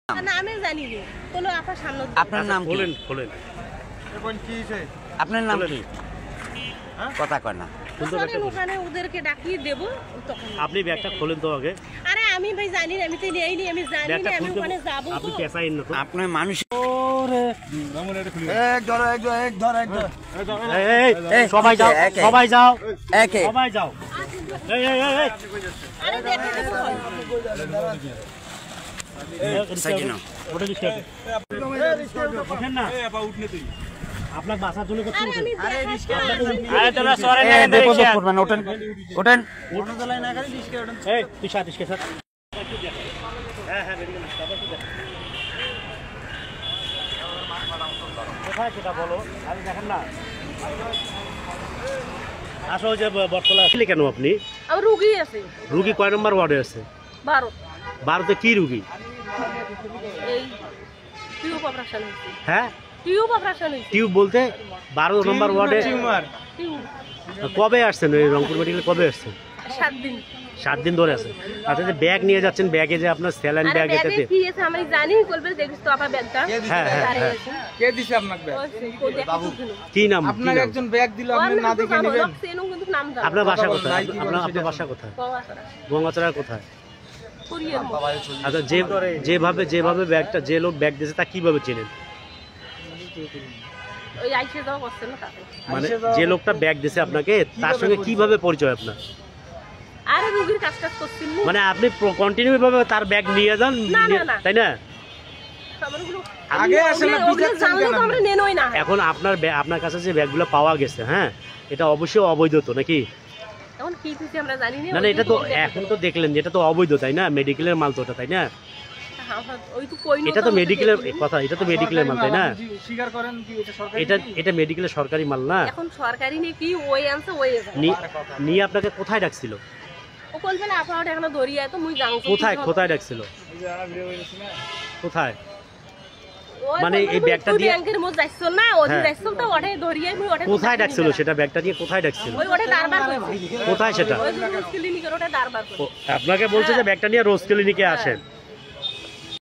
আমি জানি না কোনো আপনার সামনে আপনার নাম কি? বলেন এখন কি হইছে? আপনার নাম কি? কথা কয় না। ওখানে ওদেরকে ডাকিয়ে দেব তখন আপনি ব্যাগটা খোলেন তো আগে। আরে আমি ভাই জানি না, আমি তো নেইনি, আমি জানি না, আমি ওখানে যাব তো। আপনি পেছাইন না তো। আপনার মানুষ এই সবাই যাও, সবাই যাও, একে সবাই যাও। এই আরে দেখে দেব সাইকিনো ওটা রিস্কা ওঠেন না। আপনার বাসার জন্য করতে আরে আমি আরে তোরা সরে এ বিপদ করবেন ওঠেন ওঠেন এই তুই সাথে স্যার। হ্যাঁ হ্যাঁ মেডিকেল তারপর কি দেখেন কোথায় সেটা বলো, আমি দেখেন না। আসো যে বটতলা আসলে কেন আপনি? আর রোগী আছে রুগী কয় নম্বর ওয়ার্ডে আছে? 12 12তে কি রুগী? এই টিউব অপারেশন হইছে। হ্যাঁ টিউব অপারেশন হইছে। টিউব বলতে 12 নম্বর ওয়ার্ডে টিউব কবে আসছেন? ওই রংপুর মেডিকেলে কবে আসছেন? 7 দিন। 7 দিন ধরে আছে। আচ্ছা যে ব্যাগ নিয়ে যাচ্ছেন, ব্যাগে যে আপনার স্যালাইন আরে ব্যাগ ব্যাগে এটাতে কি আছে আমি জানি, বলবে দেখিস তো আপনার ব্যাগটা। হ্যাঁ হ্যাঁ হ্যাঁ কে দিছে আপনাকে ব্যাগ? বাবু কি নাম? কি আপনার নাম? একজন ব্যাগ দিল আপনি না দেখে নেবেন। কিন্তু নাম জানো। আপনার বাসা কোথায়? নাই, কি বলেন আপনার বাসা কোথায়? বাবাসরা গঙ্গাচড়ার কোথায়? কুরিয়ার মতো। আচ্ছা যেভাবে ব্যাগটা যে লোক ব্যাগ দিয়েছে তা কিভাবে চেনেন? ওই আইসে যাওয়া করছে না তাকে। মানে যে লোকটা ব্যাগ দিয়েছে আপনাকে তার সঙ্গে কিভাবে পরিচয় আপনার? আরে রোগীর কাজ করছিল মানে আপনি কন্টিনিউ ভাবে তার ব্যাগ নিয়ে যান, না, না, না। তাই না? আগে আসে না, বুঝাচ্ছেন কেন? আমরা নেনই না। এখন আপনার কাছে যে ব্যাগগুলো পাওয়া গেছে, হ্যাঁ এটা অবশ্যই অবৈধ তো নাকি? এখন কি দিতে আমরা জানি না। না না, এটা তো এখন তো দেখলেন যে এটা তো অবৈধ, তাই না? মেডিকেলের মাল তো এটা, তাই না? ওই তো কইলো এটা তো মেডিকেলের কথা, এটা তো মেডিকেলের মাল, তাই না? স্বীকার করেন কি এটা সরকারি? এটা মেডিকেলের সরকারি মাল না? এখন সরকারি নেই কি ওই আনছে ওই যাবে। নিয়ে আপনাকে কোথায় ডাকছিল? ও বলবে না আপনারা এখনো দরিয়া তো মুই জানো কোথায় ডাকছিল? কোথায়? মানে এই ব্যাগটা দিয়ে ব্যাংকের মধ্যে যাইছো না, ওদি যাইছো তো ওঠে দরিয়ায় মুই ওঠে কোথায় ডাকছিল? সেটা ব্যাগটা দিয়ে কোথায় ডাকছিল? ওই ওঠে দারবার কইছে। কোথায় সেটা? ওই ক্লিনিকের ওঠে দারবার কইছে। আপনাকে বলছে যে ব্যাগটা নিয়ে রোজ ক্লিনিকে আসেন।